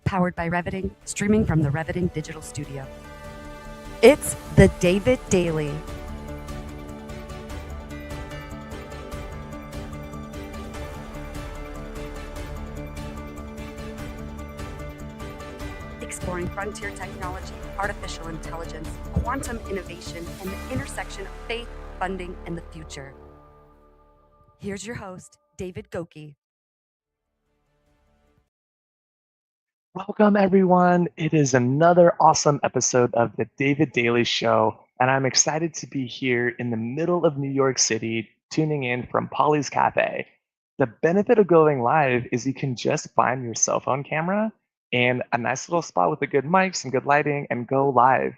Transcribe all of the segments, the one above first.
powered by Reviting, streaming from the Reviting Digital Studio. It's the David Daily. Exploring frontier technology, artificial intelligence, quantum innovation, and the intersection of faith, funding, and the future. Here's your host, David Goecke. Welcome, everyone. It is another awesome episode of the David Daily Show, and I'm excited to be here in the middle of New York City, tuning in from Polly's Cafe. The benefit of going live is you can just find your cell phone camera and a nice little spot with a good mic, some good lighting, and go live.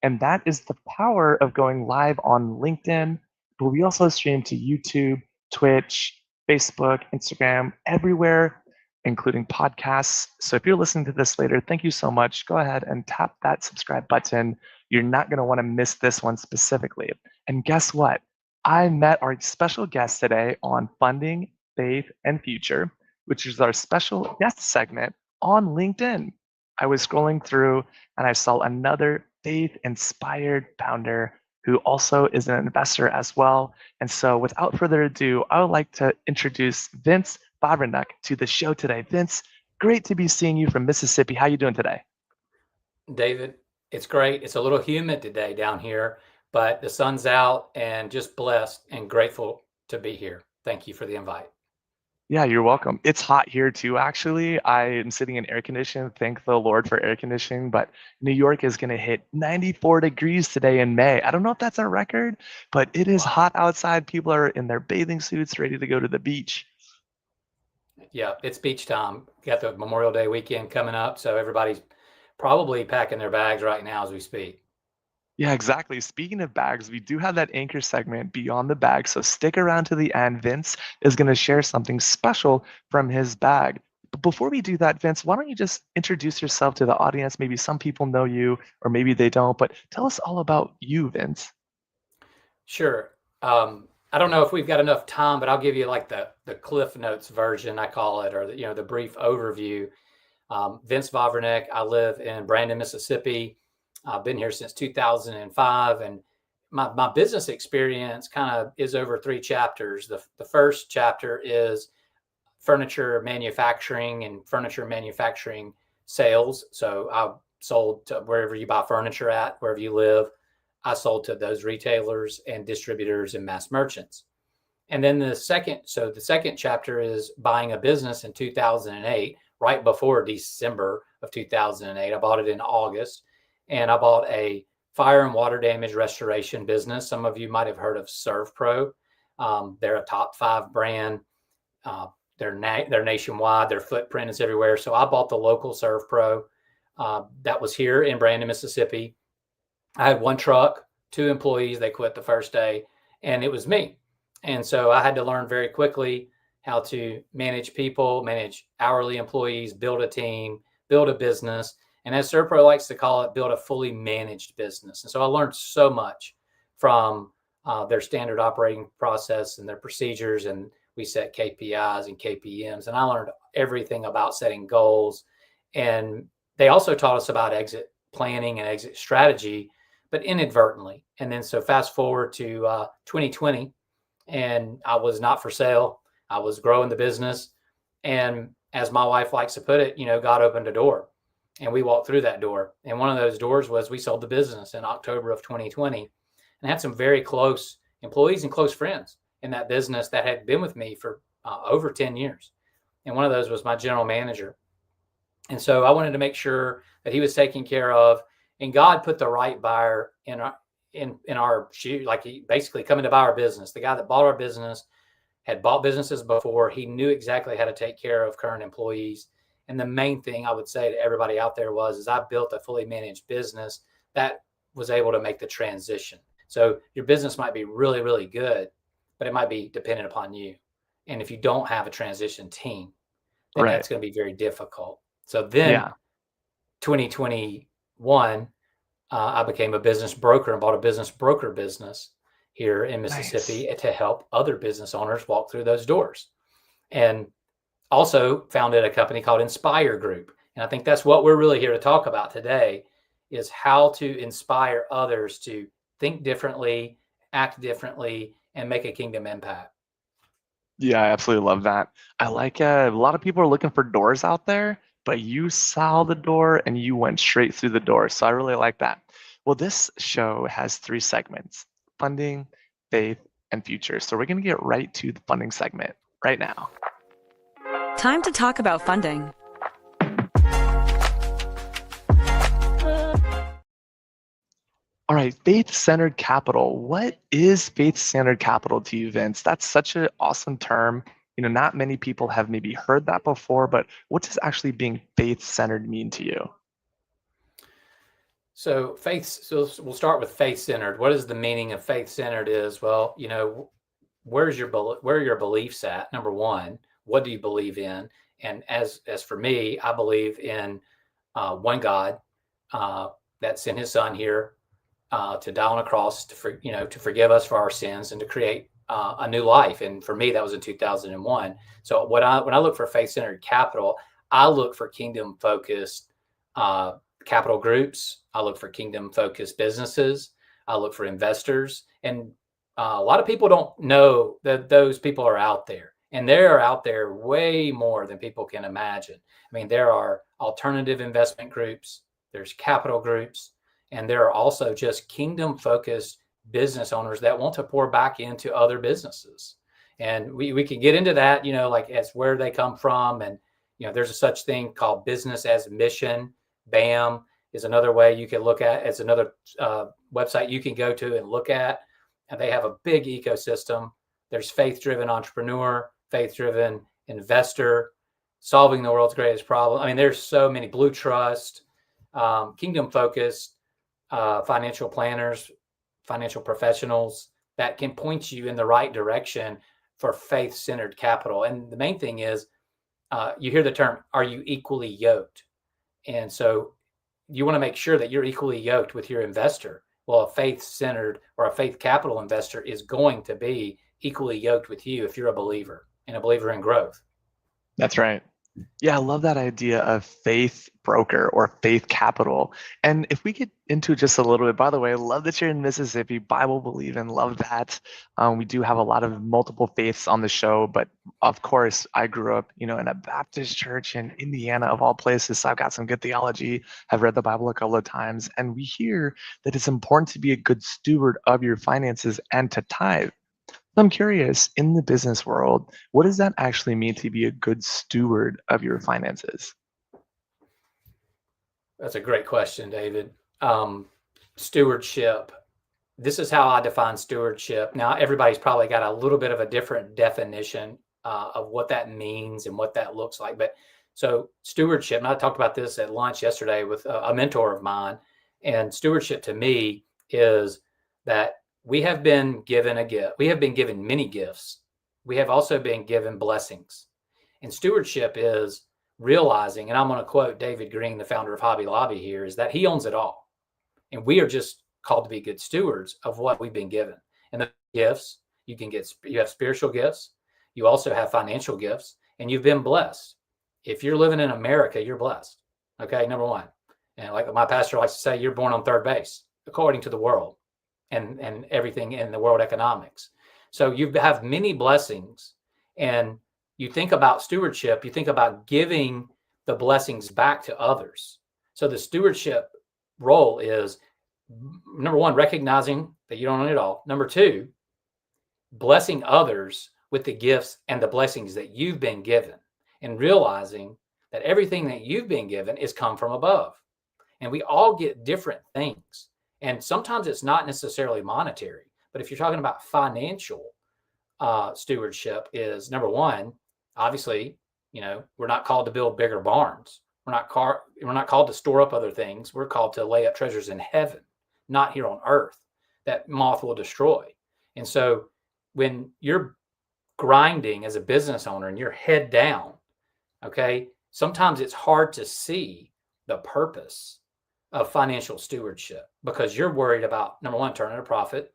And that is the power of going live on LinkedIn, but we also stream to YouTube, Twitch, Facebook, Instagram, everywhere, including podcasts. So if you're listening to this later, thank you so much. Go ahead and tap that subscribe button. You're not going to want to miss this one specifically. And guess what? I met our special guest today on Funding, Faith, and Future, which is our special guest segment on LinkedIn. I was scrolling through and I saw another faith-inspired founder who also is an investor as well. And so without further ado, I would like to introduce Vince Vavrunek to the show today. Vince, great to be seeing you from Mississippi. How you doing today? David, it's great. It's a little humid today down here, but the sun's out and just blessed and grateful to be here. Thank you for the invite. Yeah, you're welcome. It's hot here too, actually. I am sitting in air conditioning. Thank the Lord for air conditioning, but New York is going to hit 94 degrees today in May. I don't know if that's a record, but it is hot outside. People are in their bathing suits ready to go to the beach. Yeah, it's beach time. Got the Memorial Day weekend coming up, so everybody's probably packing their bags right now as we speak. Yeah, exactly. Speaking of bags, we do have that anchor segment Beyond the Bag. So stick around to the end. Vince is going to share something special from his bag. But before we do that, Vince, why don't you just introduce yourself to the audience? Maybe some people know you or maybe they don't, but tell us all about you, Vince. Sure. I don't know if we've got enough time, but I'll give you like the Cliff Notes version, I call it, or the brief overview. Vince Vavrunek. I live in Brandon, Mississippi. I've been here since 2005, and my business experience kind of is over 3 chapters. The first chapter is furniture manufacturing and furniture manufacturing sales. So I sold to wherever you buy furniture at, wherever you live. I sold to those retailers and distributors and mass merchants. And then the second chapter is buying a business in 2008, right before December of 2008. I bought it in August, and I bought a fire and water damage restoration business. Some of you might have heard of ServPro. They're a top 5 brand. They're nationwide. Their footprint is everywhere. So I bought the local ServPro that was here in Brandon, Mississippi. I had 1 truck, 2 employees. They quit the first day, and it was me. And so I had to learn very quickly how to manage people, manage hourly employees, build a team, build a business. And as ServPro likes to call it, build a fully managed business. And so I learned so much from their standard operating process and their procedures. And we set KPIs and KPMs. And I learned everything about setting goals. And they also taught us about exit planning and exit strategy, but inadvertently. And then so fast forward to 2020, and I was not for sale. I was growing the business. And as my wife likes to put it, God opened a door. And we walked through that door. And one of those doors was we sold the business in October of 2020, and had some very close employees and close friends in that business that had been with me for over 10 years. And one of those was my general manager. And so I wanted to make sure that he was taken care of. And God put the right buyer in our shoe, like he basically coming to buy our business. The guy that bought our business had bought businesses before. He knew exactly how to take care of current employees. And the main thing I would say to everybody out there is I built a fully managed business that was able to make the transition. So your business might be really, really good, but it might be dependent upon you. And if you don't have a transition team, then that's going to be very difficult. So then 2021, I became a business broker and bought a business broker business here in Mississippi to help other business owners walk through those doors. And also founded a company called Inspire Group. And I think that's what we're really here to talk about today, is how to inspire others to think differently, act differently, and make a kingdom impact. Yeah, I absolutely love that. I like a lot of people are looking for doors out there, but you saw the door and you went straight through the door. So I really like that. Well, this show has three segments: funding, faith, and future. So we're going to get right to the funding segment right now. Time to talk about funding. All right, faith-centered capital. What is faith-centered capital to you, Vince? That's such an awesome term. Not many people have maybe heard that before, but what does actually being faith-centered mean to you? So we'll start with faith-centered. What is the meaning of faith-centered is, well, where are your beliefs at? Number one, what do you believe in? And as for me, I believe in one God that sent his son here to die on a cross to forgive us for our sins and to create a new life. And for me, that was in 2001. So when I look for faith-centered capital, I look for kingdom-focused capital groups. I look for kingdom-focused businesses. I look for investors. And a lot of people don't know that those people are out there. And they're out there way more than people can imagine. I mean, there are alternative investment groups, there's capital groups, and there are also just kingdom-focused business owners that want to pour back into other businesses. And we can get into that, like as where they come from. And, there's a such thing called business as mission. BAM is another way you can look at. It's another website you can go to and look at. And they have a big ecosystem. There's faith-driven entrepreneur, faith-driven investor, solving the world's greatest problem. I mean, there's so many. Blue Trust, kingdom-focused financial planners, financial professionals that can point you in the right direction for faith-centered capital. And the main thing is, you hear the term, are you equally yoked? And so you want to make sure that you're equally yoked with your investor. Well, a faith-centered or a faith capital investor is going to be equally yoked with you if you're a believer and a believer in growth. That's right. Yeah, I love that idea of faith broker or faith capital. And if we get into just a little bit, by the way, I love that you're in Mississippi, Bible believing, love that. We do have a lot of multiple faiths on the show, but of course, I grew up, in a Baptist church in Indiana, of all places. So I've got some good theology. I've read the Bible a couple of times, and we hear that it's important to be a good steward of your finances and to tithe. I'm curious, in the business world, what does that actually mean to be a good steward of your finances? That's a great question, David. Stewardship. This is how I define stewardship. Now, everybody's probably got a little bit of a different definition of what that means and what that looks like. But so stewardship, and I talked about this at lunch yesterday with a mentor of mine, and stewardship to me is that we have been given a gift. We have been given many gifts. We have also been given blessings. And stewardship is realizing, and I'm going to quote David Green, the founder of Hobby Lobby here, is that he owns it all. And we are just called to be good stewards of what we've been given. And the gifts, you have spiritual gifts. You also have financial gifts, and you've been blessed. If you're living in America, you're blessed. Okay, number one. And like my pastor likes to say, you're born on third base, according to the world. And everything in the world economics. So you have many blessings, and you think about stewardship, you think about giving the blessings back to others. So the stewardship role is, number one, recognizing that you don't own it all. Number two, blessing others with the gifts and the blessings that you've been given, and realizing that everything that you've been given is come from above. And we all get different things. And sometimes it's not necessarily monetary, but if you're talking about financial stewardship, is number one, obviously, we're not called to build bigger barns. We're not called to store up other things. We're called to lay up treasures in heaven, not here on earth, that moth will destroy. And so when you're grinding as a business owner and you're head down, okay, sometimes it's hard to see the purpose of financial stewardship because you're worried about, number one, turning a profit.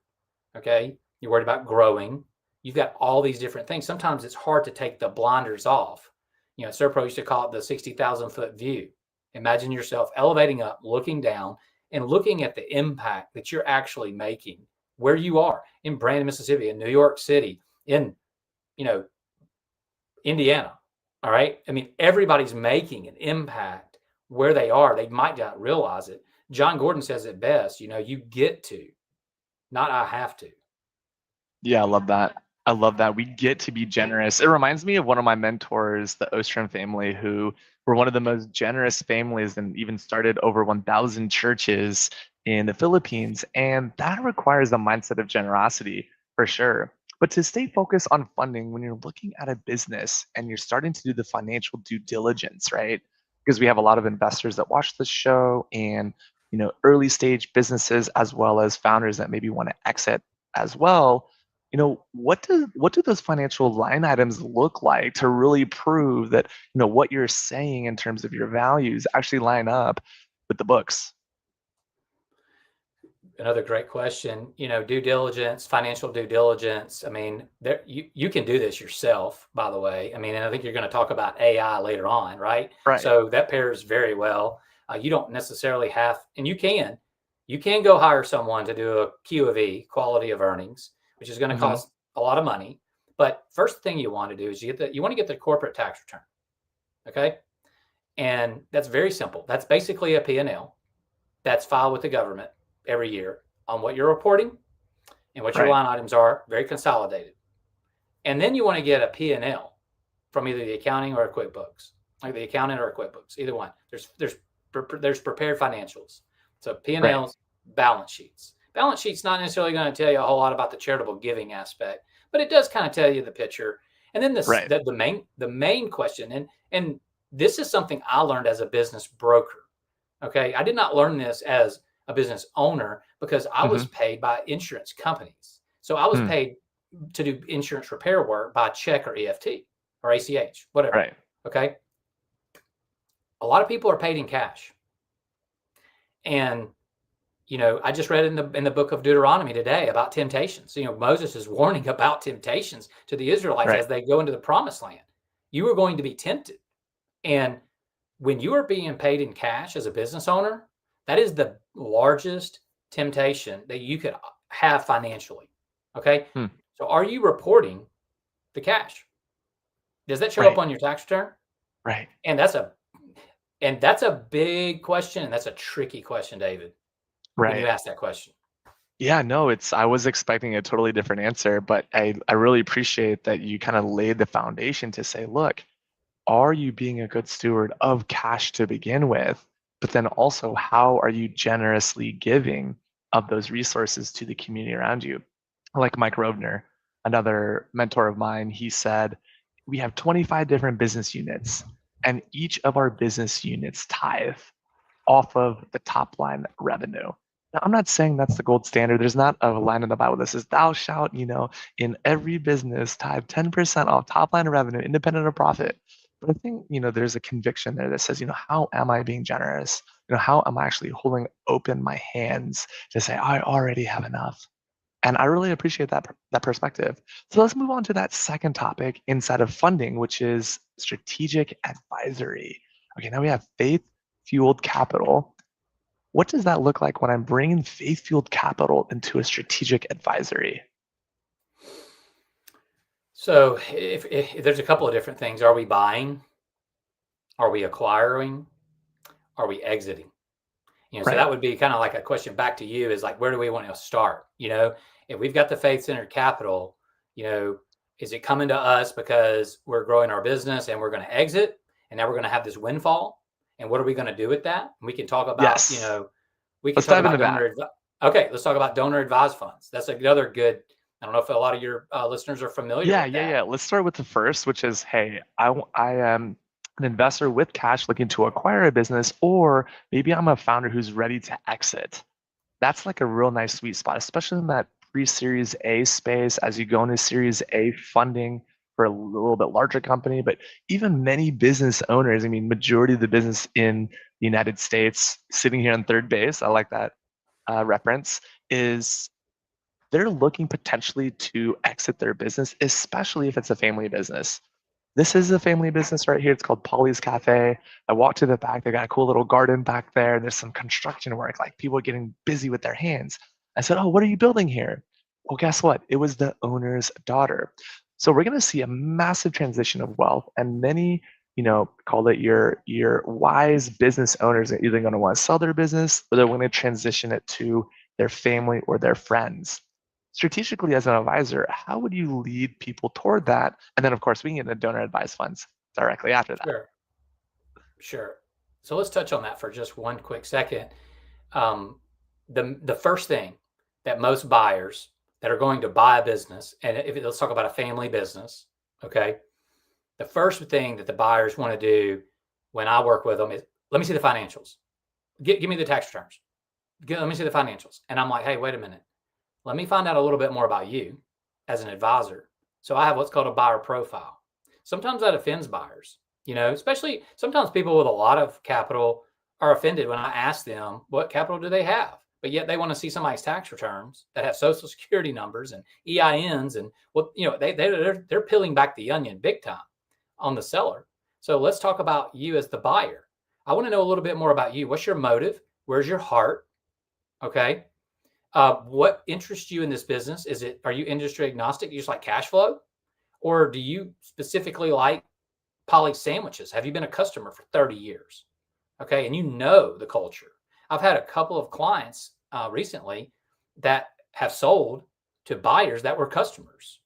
Okay. You're worried about growing. You've got all these different things. Sometimes it's hard to take the blinders off. Serpro used to call it the 60,000 foot view. Imagine yourself elevating up, looking down, and looking at the impact that you're actually making where you are in Brandon, Mississippi, in New York City, in, you know, Indiana. All right. I mean, everybody's making an impact where they are. They might not realize it. John Gordon says it best, you get to, not I have to. Yeah, I love that. I love that. We get to be generous. It reminds me of one of my mentors, the Ostrom family, who were one of the most generous families and even started over 1,000 churches in the Philippines. And that requires a mindset of generosity for sure. But to stay focused on funding when you're looking at a business and you're starting to do the financial due diligence, right? Because we have a lot of investors that watch this show and early stage businesses as well as founders that maybe want to exit as well. What do those financial line items look like to really prove that what you're saying in terms of your values actually line up with the books? Another great question. Due diligence, financial due diligence. I mean, you can do this yourself, by the way. I mean, and I think you're going to talk about AI later on, right? Right. So that pairs very well. You don't necessarily have, and you can go hire someone to do a Q of E, quality of earnings, which is going to Hmm. cost a lot of money. But first thing you want to do is you want to get the corporate tax return. Okay. And that's very simple. That's basically a P&L that's filed with the government every year on what you're reporting and what your Right. line items are, very consolidated. And then you want to get a P&L from either the accounting or a QuickBooks, like the accountant or a QuickBooks, either one. There's prepared financials. So P&Ls, Right. balance sheets. Balance sheet's not necessarily going to tell you a whole lot about the charitable giving aspect, but it does kind of tell you the picture. And then Right. the main question, and this is something I learned as a business broker. Okay, I did not learn this as a business owner because I was Hmm. paid by insurance companies. So I was Hmm. paid to do insurance repair work by check or EFT or ACH, whatever. Right. Okay. A lot of people are paid in cash. And I just read in the book of Deuteronomy today about temptations. Moses is warning about temptations to the Israelites Right. as they go into the promised land. You are going to be tempted. And when you are being paid in cash as a business owner, that is the largest temptation that you could have financially. Okay. Hmm. So are you reporting the cash? Does that show up Right. on your tax return? Right. And that's a big question. And that's a tricky question, David, when you Right. ask that question. Yeah, no, I was expecting a totally different answer, but I really appreciate that you kind of laid the foundation to say, look, are you being a good steward of cash to begin with? But then also, how are you generously giving of those resources to the community around you? Like Mike Rovner, another mentor of mine, he said, we have 25 different business units, and each of our business units tithe off of the top line revenue. Now, I'm not saying that's the gold standard. There's not a line in the Bible that says, thou shalt, in every business tithe 10% off top line revenue, independent of profit. But I think, there's a conviction there that says, how am I being generous? How am I actually holding open my hands to say, I already have enough? And I really appreciate that perspective. So let's move on to that second topic inside of funding, which is strategic advisory. Okay, now we have faith fueled capital. What does that look like when I'm bringing faith fueled capital into a strategic advisory? So if there's a couple of different things, are we buying? Are we acquiring? Are we exiting? So Right. that would be kind of like a question back to you is like, where do we want to start? If we've got the faith centered capital, is it coming to us because we're growing our business and we're going to exit and now we're going to have this windfall? And what are we going to do with that? And we can talk about, Yes. we can Let's talk dive into about that. Okay, let's talk about donor advised funds. That's another good, I don't know if a lot of your listeners are familiar Yeah, with yeah, that. yeah. Let's start with the first, which is, hey, I am an investor with cash looking to acquire a business, or maybe I'm a founder who's ready to exit. That's like a real nice sweet spot, especially in that pre-Series A space as you go into Series A funding for a little bit larger company. But even many business owners, I mean, majority of the business in the United States, sitting here on third base, I like that reference, is they're looking potentially to exit their business, especially if it's a family business. this is a family business right here. It's called Polly's Cafe. I walked to the back. They got a cool little garden back there. There's some construction work, like people are getting busy with their hands. I said, oh, what are you building here? Well, guess what? It was the owner's daughter. So we're going to see a massive transition of wealth, and many, call it your wise business owners are either going to want to sell their business or they're going to transition it to their family or their friends. Strategically, as an advisor, how would you lead people toward that? And then, of course, we can get into donor advised funds directly after that. Sure. So let's touch on that for just one quick second. The first thing that most buyers that are going to buy a business, and let's talk about a family business, okay? The first thing that the buyers want to do when I work with them is, let me see the financials. Give me the tax returns. Let me see the financials. And I'm like, hey, wait a minute. Let me find out a little bit more about you as an advisor. So I have what's called a buyer profile. Sometimes that offends buyers, especially sometimes people with a lot of capital are offended when I ask them what capital do they have, but yet they want to see somebody's tax returns that have social security numbers and EINs and they're peeling back the onion big time on the seller. So let's talk about you as the buyer. I want to know a little bit more about you. What's your motive? Where's your heart? Okay. What interests you in this business? Are you industry agnostic? You just like cash flow? Or do you specifically like Polly sandwiches? Have you been a customer for 30 years? Okay. And you know the culture. I've had a couple of clients recently that have sold to buyers that were customers.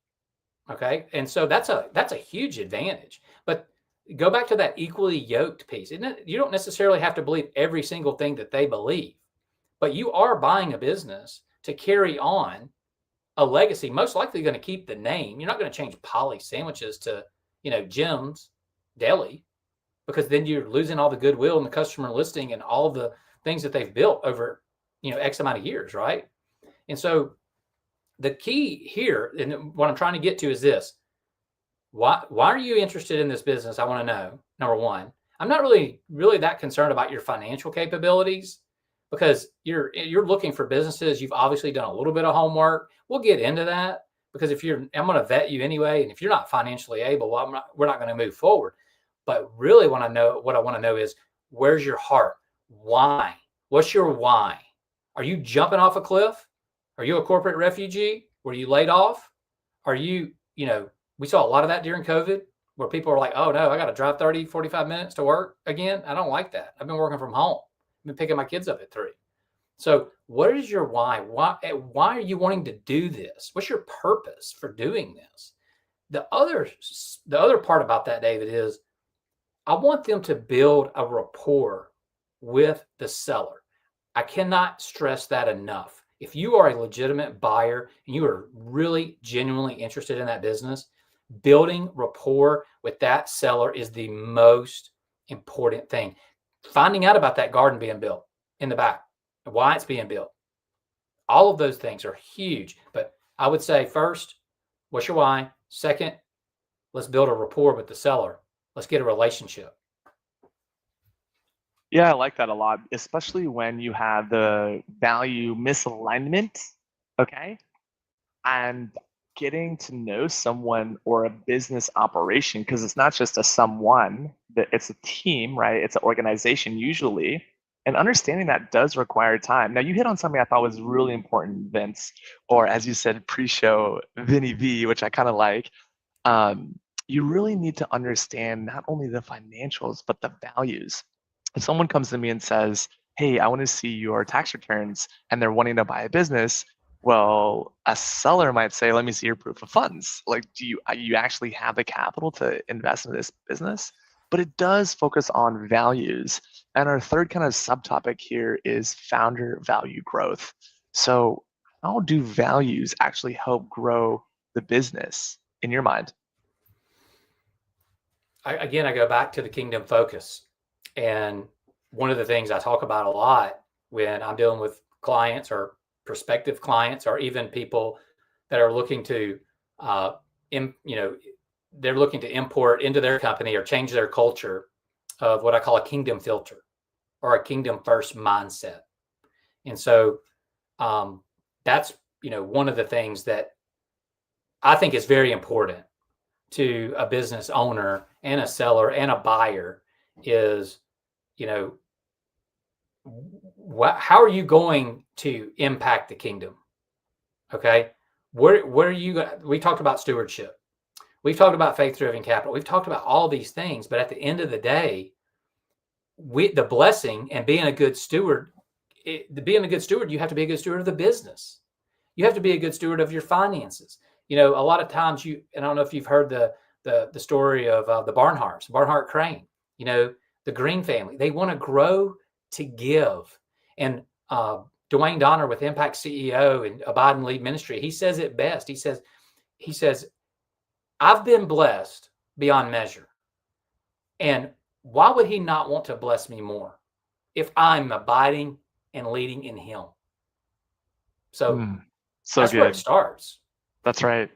Okay. And so that's a huge advantage. But go back to that equally yoked piece. Isn't it? You don't necessarily have to believe every single thing that they believe, but you are buying a business to carry on a legacy, most likely going to keep the name. You're not going to change Polly sandwiches to, Jim's Deli, because then you're losing all the goodwill and the customer listing and all the things that they've built over, X amount of years. Right. And so the key here, and what I'm trying to get to is this. Why are you interested in this business? I want to know. Number one, I'm not really that concerned about your financial capabilities, because you're looking for businesses. You've obviously done a little bit of homework. We'll get into that, because I'm going to vet you anyway. And if you're not financially able, we're not going to move forward. But really what I want to know is, where's your heart? Why? What's your why? Are you jumping off a cliff? Are you a corporate refugee? Were you laid off? Are you, we saw a lot of that during COVID, where people are like, oh no, I got to drive 30, 45 minutes to work again. I don't like that. I've been working from home. I've been picking my kids up at 3. So what is your why? Why are you wanting to do this? What's your purpose for doing this? The other part about that, David, is I want them to build a rapport with the seller. I cannot stress that enough. If you are a legitimate buyer and you are really genuinely interested in that business, building rapport with that seller is the most important thing. Finding out about that garden being built in the back, why it's being built. All of those things are huge. But I would say, first, what's your why? Second, let's build a rapport with the seller. Let's get a relationship. Yeah, I like that a lot, especially when you have the value misalignment, okay? And getting to know someone or a business operation, because it's not just a someone, it's a team, right? It's an organization usually. And understanding that does require time. Now, you hit on something I thought was really important, Vince, or as you said, pre-show, Vinny V, which I kind of like. You really need to understand not only the financials, but the values. If someone comes to me and says, hey, I want to see your tax returns, and they're wanting to buy a business, well, a seller might say, let me see your proof of funds. Like, do you actually have the capital to invest in this business? But it does focus on values. And our third kind of subtopic here is founder value growth. So how do values actually help grow the business in your mind? I go back to the kingdom focus. And one of the things I talk about a lot when I'm dealing with clients or prospective clients, or even people that are looking to, they're looking to import into their company or change their culture, of what I call a kingdom filter or a kingdom first mindset. And so that's, one of the things that I think is very important to a business owner and a seller and a buyer is, how are you going to impact the kingdom? Okay. Where are you? We talked about stewardship. We've talked about faith-driven capital. We've talked about all these things, but at the end of the day, the blessing and being a good steward, you have to be a good steward of the business. You have to be a good steward of your finances. A lot of times and I don't know if you've heard the story of the Barnhart Crane, the Green family, they want to grow to give. And Dwayne Donner with Impact CEO and Abide and Lead Ministry, he says it best. He says, I've been blessed beyond measure. And why would he not want to bless me more if I'm abiding and leading in him? So that's good. where it starts. That's right.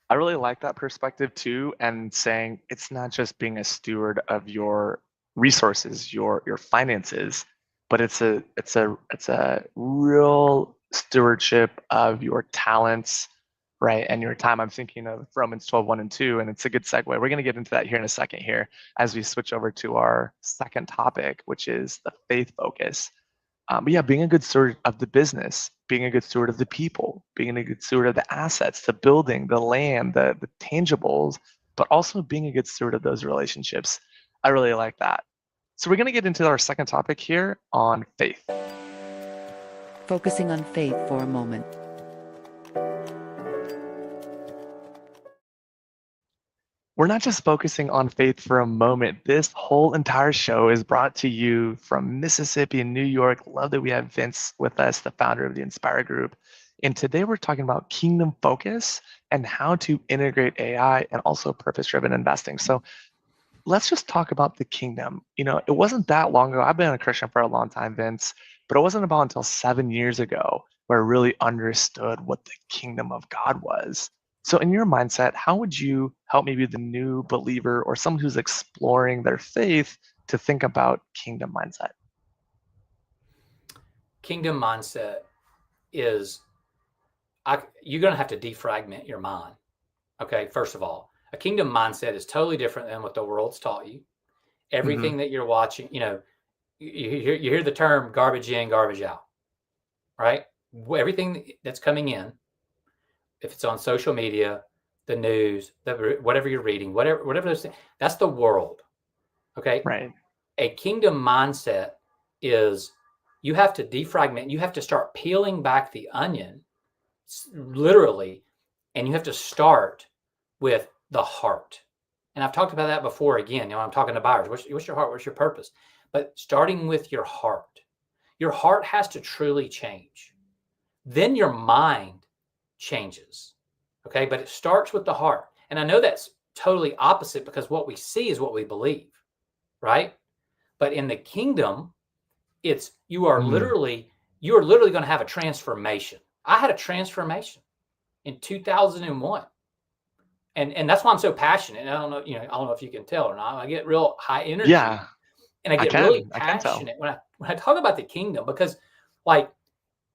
I really like that perspective too, and saying it's not just being a steward of your resources, your finances, but it's a real stewardship of your talents, right, and your time. I'm thinking of Romans 12:1 and 2, and it's a good segue. We're going to get into that here in a second here as we switch over to our second topic, which is the faith focus. But yeah, being a good steward of the business, being a good steward of the people, being a good steward of the assets, the building, the land, the tangibles, but also being a good steward of those relationships. I really like that. So we're going to get into our second topic here on faith. Focusing on faith for a moment. We're not just focusing on faith for a moment. This whole entire show is brought to you from Mississippi and New York. Love that we have Vince with us, the founder of the Inspire Group. And today we're talking about kingdom focus and how to integrate AI and also purpose-driven investing. So let's just talk about the kingdom. It wasn't that long ago. I've been a Christian for a long time, Vince, but it wasn't about until 7 years ago where I really understood what the kingdom of God was. So in your mindset, how would you help maybe the new believer or someone who's exploring their faith to think about kingdom mindset? Kingdom mindset is, you're going to have to defragment your mind. Okay, first of all, a kingdom mindset is totally different than what the world's taught you. Everything that you're watching, you hear the term garbage in, garbage out, right? Everything that's coming in, if it's on social media, the news, whatever you're reading, whatever those things, that's the world. Okay. Right. A kingdom mindset is you have to defragment. You have to start peeling back the onion, literally, and you have to start with the heart. And I've talked about that before. Again, I'm talking to buyers. What's your heart? What's your purpose? But starting with your heart has to truly change. Then your mind changes. Okay. But it starts with the heart. And I know that's totally opposite because what we see is what we believe. Right. But in the kingdom, you are literally going to have a transformation. I had a transformation in 2001. And that's why I'm so passionate. And I don't know if you can tell or not. I get real high energy. Yeah. And I get really passionate when I talk about the kingdom, because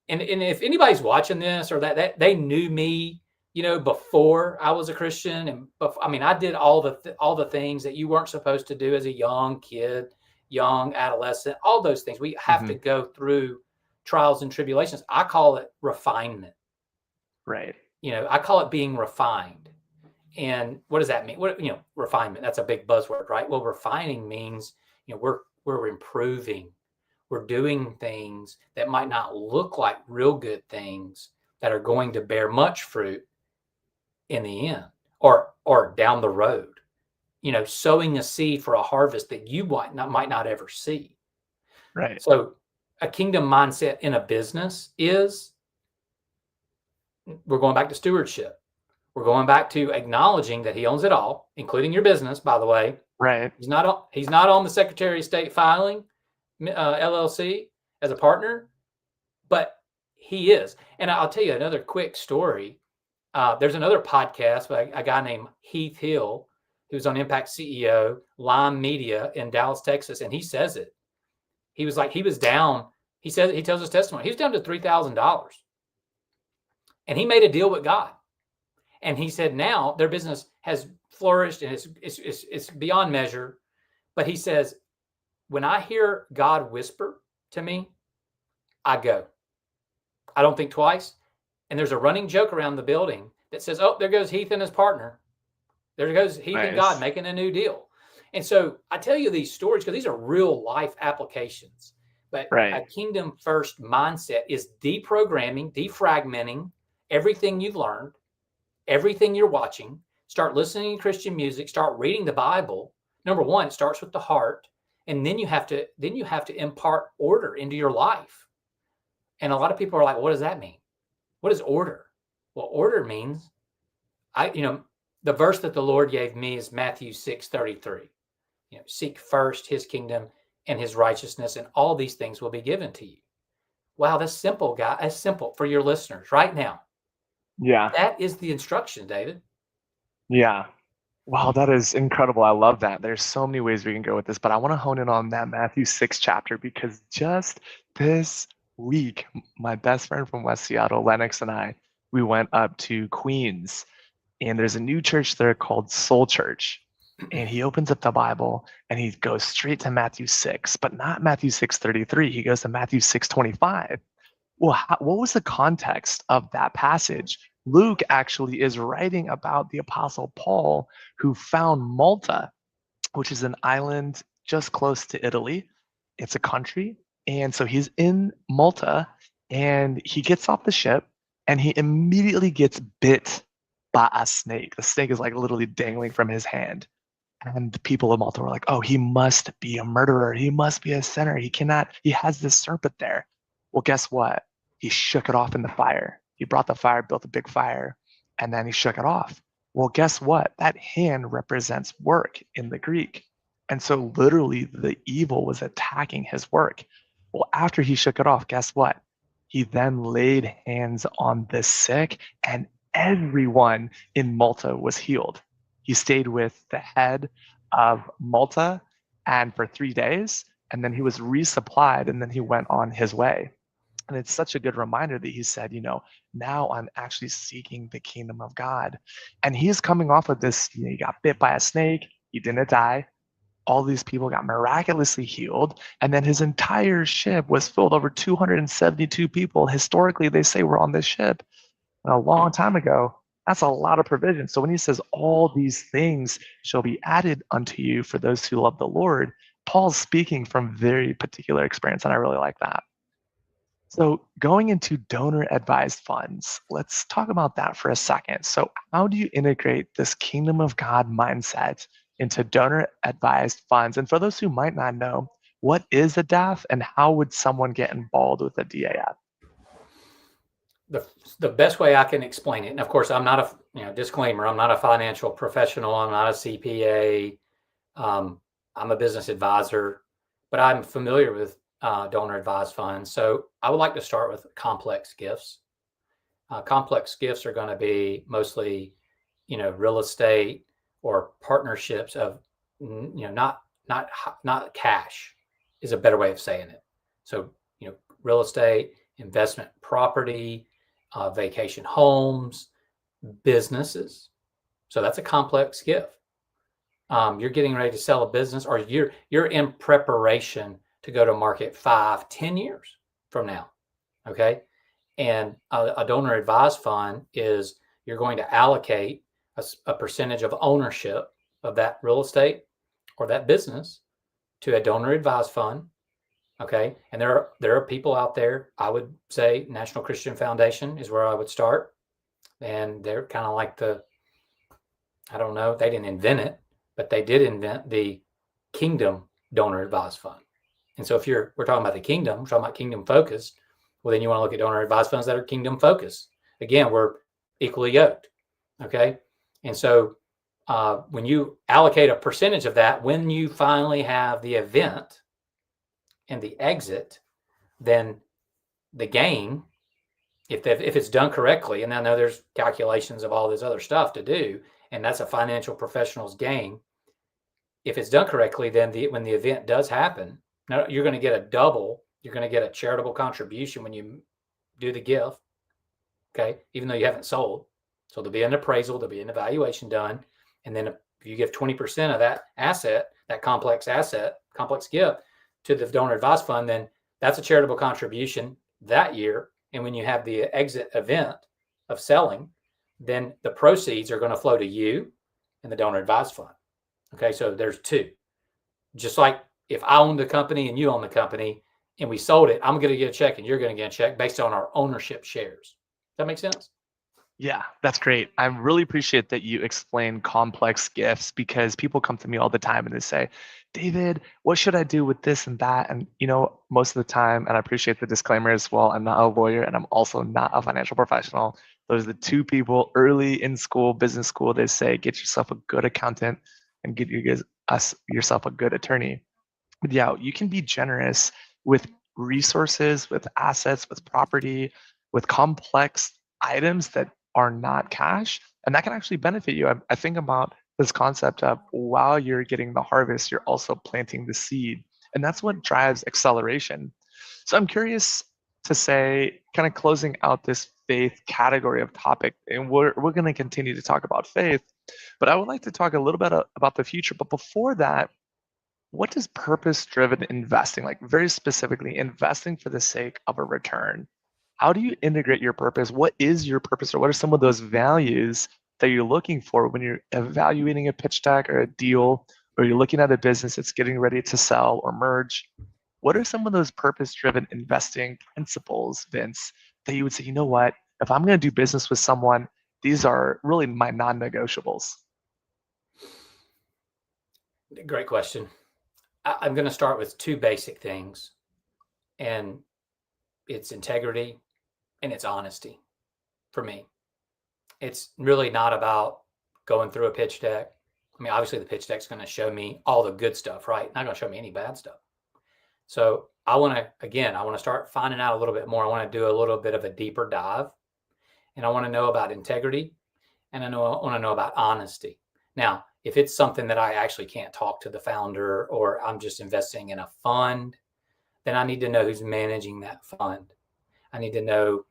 and if anybody's watching this or that they knew me, before I was a Christian, and I did all the things that you weren't supposed to do as a young kid, young adolescent, all those things. We have to go through trials and tribulations. I call it refinement. Right. I call it being refined. And what does that mean? Refinement, that's a big buzzword, right? Well, refining means, we're improving. We're doing things that might not look like real good things that are going to bear much fruit in the end or down the road, sowing a seed for a harvest that you might not ever see. Right. So a kingdom mindset in a business is, we're going back to stewardship. We're going back to acknowledging that he owns it all, including your business, by the way. Right. He's not on the Secretary of State filing LLC as a partner, but he is. And I'll tell you another quick story. There's another podcast by a guy named Heath Hill, who's on Impact CEO, Lime Media in Dallas, Texas. And he says it. He was down. He tells his testimony. He was down to $3,000. And he made a deal with God. And he said now their business has flourished, and it's beyond measure. But he says, when I hear God whisper to me, I go. I don't think twice. And there's a running joke around the building that says, oh, there goes Heath and his partner. There goes Heath and God making a new deal. And so I tell you these stories because these are real life applications. But a kingdom first mindset is deprogramming, defragmenting everything you've learned, everything you're watching. Start listening to Christian music, start reading the Bible. Number one, it starts with the heart. And then you have to impart order into your life. And a lot of people are like, what does that mean? What is order? Well, order means, the verse that the Lord gave me is Matthew 6:33. Seek first his kingdom and his righteousness, and all these things will be given to you. Wow, that's simple, guy. That's simple for your listeners right now. Yeah. That is the instruction, David. Yeah. Wow, that is incredible. I love that. There's so many ways we can go with this, but I want to hone in on that Matthew 6 chapter because just this week, my best friend from West Seattle, Lennox, and we went up to Queens, and there's a new church there called Soul Church. And he opens up the Bible and he goes straight to Matthew 6, but not Matthew 6:33. He goes to Matthew 6:25. Well, what was the context of that passage? Luke actually is writing about the Apostle Paul who found Malta, which is an island just close to Italy. It's a country. And so he's in Malta and he gets off the ship and he immediately gets bit by a snake. The snake is like literally dangling from his hand. And the people of Malta were like, oh, he must be a murderer. He must be a sinner. He has this serpent there. Well, guess what? He shook it off in the fire. He brought the fire, built a big fire, and then he shook it off. Well, guess what? That hand represents work in the Greek. And so literally the evil was attacking his work. Well, after he shook it off, guess what? He then laid hands on the sick and everyone in Malta was healed. He stayed with the head of Malta and for 3 days, and then he was resupplied and then he went on his way. And it's such a good reminder that he said, now I'm actually seeking the kingdom of God. And he's coming off of this, he got bit by a snake, he didn't die. All these people got miraculously healed. And then his entire ship was filled. Over 272 people, historically, they say were on this ship. And a long time ago, that's a lot of provision. So when he says all these things shall be added unto you for those who love the Lord, Paul's speaking from very particular experience. And I really like that. So going into donor advised funds, let's talk about that for a second. So how do you integrate this kingdom of God mindset into donor advised funds? And for those who might not know, what is a DAF and how would someone get involved with a DAF? The best way I can explain it, and of course, I'm not disclaimer, I'm not a financial professional, I'm not a CPA, I'm a business advisor, but I'm familiar with donor advised funds. So I would like to start with complex gifts. Complex gifts are going to be mostly, real estate or partnerships of, not cash is a better way of saying it. So, real estate, investment property, vacation homes, businesses. So that's a complex gift. You're getting ready to sell a business, or you're in preparation to go to market 5-10 years from now. Okay. And a donor advised fund is you're going to allocate a percentage of ownership of that real estate or that business to a donor advised fund. Okay. And there are people out there, I would say National Christian Foundation is where I would start. And they're kind of like I don't know, they didn't invent it, but they did invent the Kingdom Donor Advised Fund. And so if we're talking about the kingdom, we're talking about kingdom focused, well, then you want to look at donor advised funds that are kingdom focused. Again, we're equally yoked. Okay. And so when you allocate a percentage of that, when you finally have the event and the exit, then the gain, if it's done correctly, and I know there's calculations of all this other stuff to do, and that's a financial professional's gain. If it's done correctly, then when the event does happen, now you're going to get a double. You're going to get a charitable contribution when you do the gift. Okay. Even though you haven't sold. So there'll be an appraisal, there'll be an evaluation done. And then If you give 20% of that asset, that complex gift to the donor advised fund, then that's a charitable contribution that year. And when you have the exit event of selling, then the proceeds are going to flow to you and the donor advised fund. Okay, so there's two. Just like if I own the company and you own the company and we sold it, I'm going to get a check and you're going to get a check based on our ownership shares. Does that make sense? Yeah, that's great. I really appreciate that you explain complex gifts because people come to me all the time and they say, David, what should I do with this and that? And, most of the time, and I appreciate the disclaimer as well, I'm not a lawyer and I'm also not a financial professional. Those are the two people early in school, business school, they say, get yourself a good accountant and get yourself a good attorney. But yeah, you can be generous with resources, with assets, with property, with complex items that are not cash, and that can actually benefit you. I think about this concept of while you're getting the harvest, you're also planting the seed, and that's what drives acceleration. So I'm curious to say, kind of closing out this faith category of topic, and we're going to continue to talk about faith, but I would like to talk a little bit about the future. But before that, what does purpose-driven investing, like very specifically investing for the sake of a return, how do you integrate your purpose? What is your purpose, or what are some of those values that you're looking for when you're evaluating a pitch deck or a deal, or you're looking at a business that's getting ready to sell or merge? What are some of those purpose-driven investing principles, Vince, that you would say, you know what, if I'm going to do business with someone, these are really my non-negotiables? Great question. I'm going to start with two basic things, and it's integrity and it's honesty for me. It's really not about going through a pitch deck. I mean, obviously the pitch deck's going to show me all the good stuff, right? Not going to show me any bad stuff. So I want to start finding out a little bit more. I want to do a little bit of a deeper dive, and I want to know about integrity, and I want to know about honesty. Now, if it's something that I actually can't talk to the founder, or I'm just investing in a fund, then I need to know who's managing that fund. I need to know,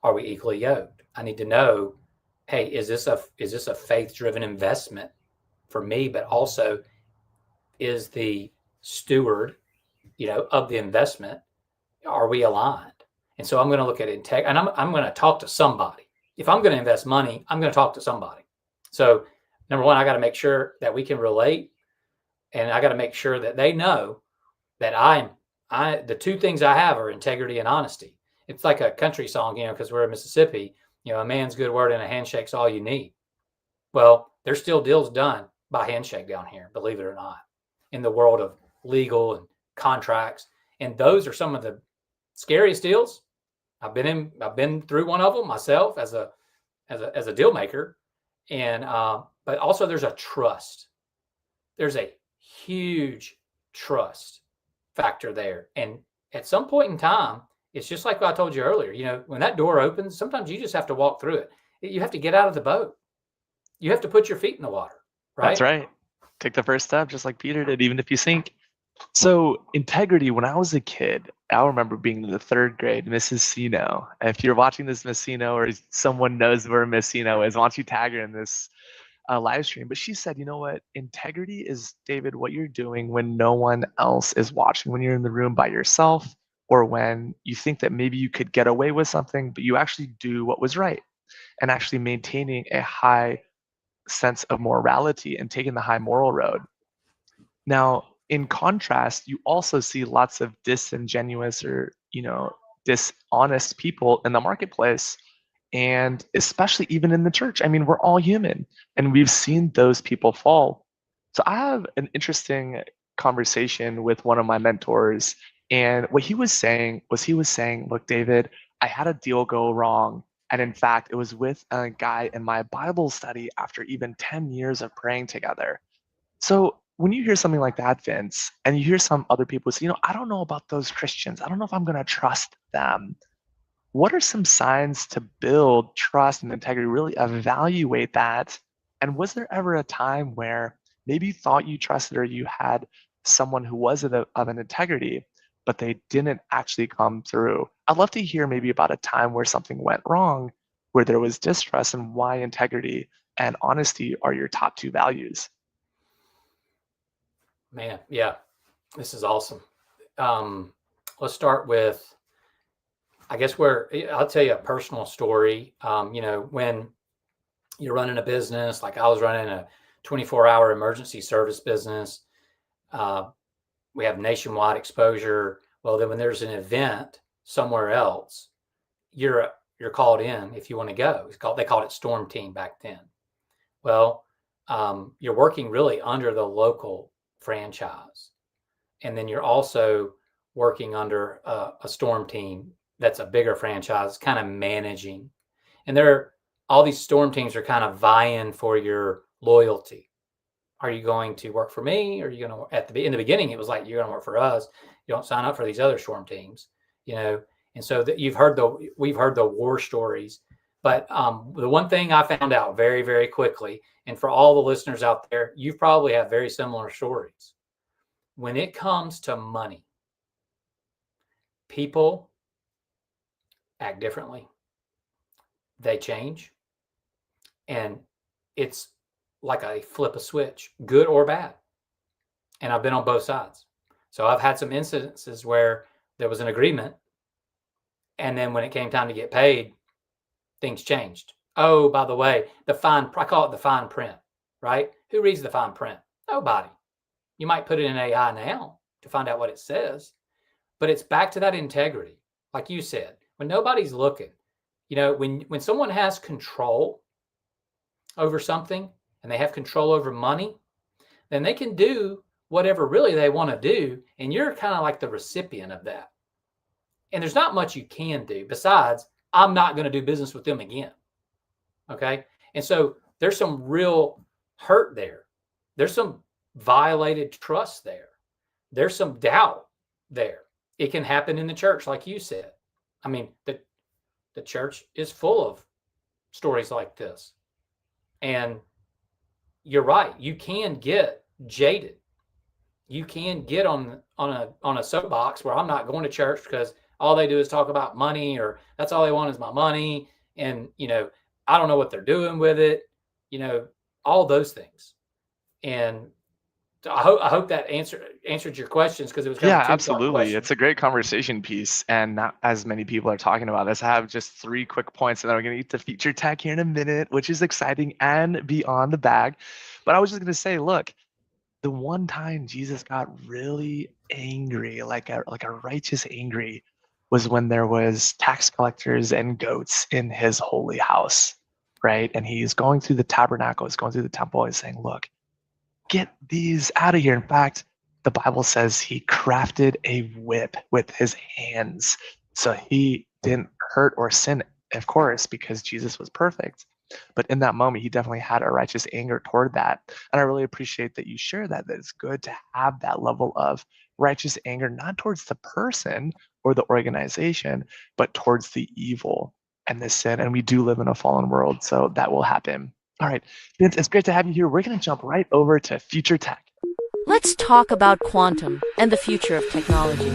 are we equally yoked? I need to know, hey, is this a faith-driven investment for me, but also is the steward, of the investment, are we aligned? And so I'm going to look at integrity, and I'm going to talk to somebody. If I'm going to invest money, I'm going to talk to somebody. So number one, I got to make sure that we can relate, and I got to make sure that they know that the two things I have are integrity and honesty. It's like a country song, because we're in Mississippi, a man's good word and a handshake's all you need. Well, there's still deals done by handshake down here, believe it or not, in the world of legal and contracts. And those are some of the scariest deals. I've been through one of them myself as a deal maker. And, but also there's a trust. There's a huge trust factor there. And at some point in time, it's just like what I told you earlier, when that door opens, sometimes you just have to walk through it. You have to get out of the boat. You have to put your feet in the water, right? That's right. Take the first step, just like Peter did, even if you sink. So integrity, when I was a kid, I remember being in the third grade, Mrs. Sino. And if you're watching this, Miss Sino, or someone knows where Miss Sino is, why don't you tag her in this live stream? But she said, you know what? Integrity is, David, what you're doing when no one else is watching, when you're in the room by yourself, or when you think that maybe you could get away with something, but you actually do what was right, and actually maintaining a high sense of morality and taking the high moral road. Now, in contrast, you also see lots of disingenuous or, dishonest people in the marketplace, and especially even in the church. I mean, we're all human, and we've seen those people fall. So I have an interesting conversation with one of my mentors, and what he was saying, look, David, I had a deal go wrong. And in fact, it was with a guy in my Bible study after even 10 years of praying together. So when you hear something like that, Vince, and you hear some other people say, I don't know about those Christians. I don't know if I'm going to trust them. What are some signs to build trust and integrity, really evaluate that? And was there ever a time where maybe you thought you trusted or you had someone who was of an integrity, but they didn't actually come through? I'd love to hear maybe about a time where something went wrong, where there was distrust, and why integrity and honesty are your top two values. Man, yeah, this is awesome. Let's start with, I guess, I'll tell you a personal story. When you're running a business, like I was running a 24-hour emergency service business, we have nationwide exposure. Well, then when there's an event somewhere else, you're called in if you want to go. They called it Storm Team back then. Well, you're working really under the local franchise, and then you're also working under a Storm Team that's a bigger franchise, kind of managing. And all these Storm Teams are kind of vying for your loyalty. Are you going to work for me? Or are you going to, in the beginning, it was like, you're going to work for us. You don't sign up for these other Storm Teams, And so we've heard the war stories, but the one thing I found out very, very quickly, and for all the listeners out there, you probably have very similar stories. When it comes to money, people act differently. They change, and it's like a flip a switch, good or bad. And I've been on both sides. So I've had some incidences where there was an agreement, and then when it came time to get paid, things changed. Oh, by the way, I call it the fine print, right? Who reads the fine print? Nobody. You might put it in AI now to find out what it says, but it's back to that integrity. Like you said, when nobody's looking, when someone has control over something and they have control over money, then they can do whatever really they want to do. And you're kind of like the recipient of that. And there's not much you can do besides, I'm not going to do business with them again. Okay. And so there's some real hurt there. There's some violated trust there. There's some doubt there. It can happen in the church, like you said. I mean, the church is full of stories like this. And you're right. You can get jaded. You can get on a soapbox where I'm not going to church because all they do is talk about money, or that's all they want is my money. And, I don't know what they're doing with it, all those things. And I hope that answered your questions, because it was kind of a two-part Absolutely. question. It's a great conversation piece, and not as many people are talking about this. I have just 3 quick points, and then we're going to get to feature tech here in a minute, which is exciting and beyond the bag. But I was just going to say, look, the one time Jesus got really angry, like a righteous angry, was when there was tax collectors and goats in his holy house, right? And he's going through the tabernacle, he's going through the temple, he's saying, look, get these out of here. In fact, the Bible says he crafted a whip with his hands. So he didn't hurt or sin, of course, because Jesus was perfect. But in that moment, he definitely had a righteous anger toward that. And I really appreciate that you share that it's good to have that level of righteous anger, not towards the person or the organization, but towards the evil and the sin. And we do live in a fallen world, so that will happen. All right, Vince, it's great to have you here. We're going to jump right over to future tech. Let's talk about quantum and the future of technology.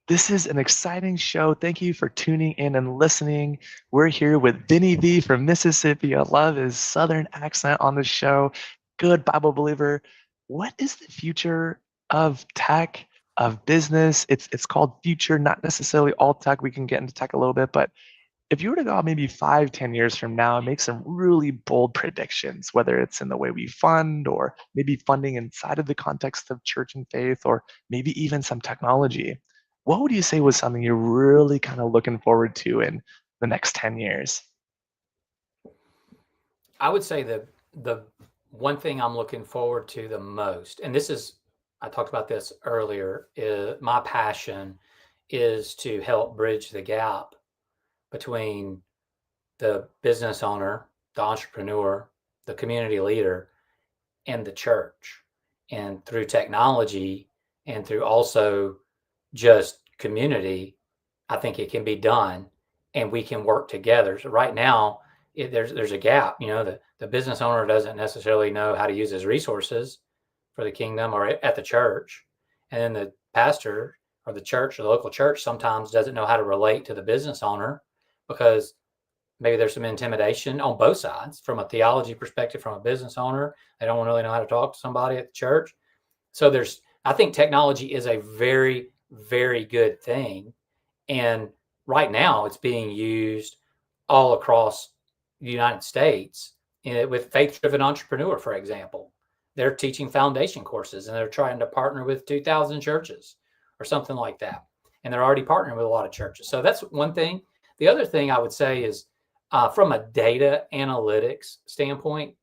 This is an exciting show. Thank you for tuning in and listening. We're here with Vinny V from Mississippi. I love his Southern accent on the show. Good Bible believer. What is the future of tech, of business? It's called future, not necessarily all tech. We can get into tech a little bit, but if you were to go out maybe 5-10 years from now and make some really bold predictions, whether it's in the way we fund, or maybe funding inside of the context of church and faith, or maybe even some technology, what would you say was something you're really kind of looking forward to in the next 10 years? I would say the one thing I'm looking forward to the most, and I talked about this earlier, is my passion is to help bridge the gap between the business owner, the entrepreneur, the community leader, and the church. And through technology and through also just community, I think it can be done, and we can work together. So right now, there's a gap. The business owner doesn't necessarily know how to use his resources for the kingdom or at the church, and then the pastor or the church or the local church sometimes doesn't know how to relate to the business owner, because maybe there's some intimidation on both sides, from a theology perspective, from a business owner. They don't really know how to talk to somebody at the church. So I think technology is a very, very good thing. And right now it's being used all across the United States with Faith-Driven Entrepreneur, for example. They're teaching foundation courses, and they're trying to partner with 2,000 churches or something like that. And they're already partnering with a lot of churches. So that's one thing. The other thing I would say is from a data analytics standpoint,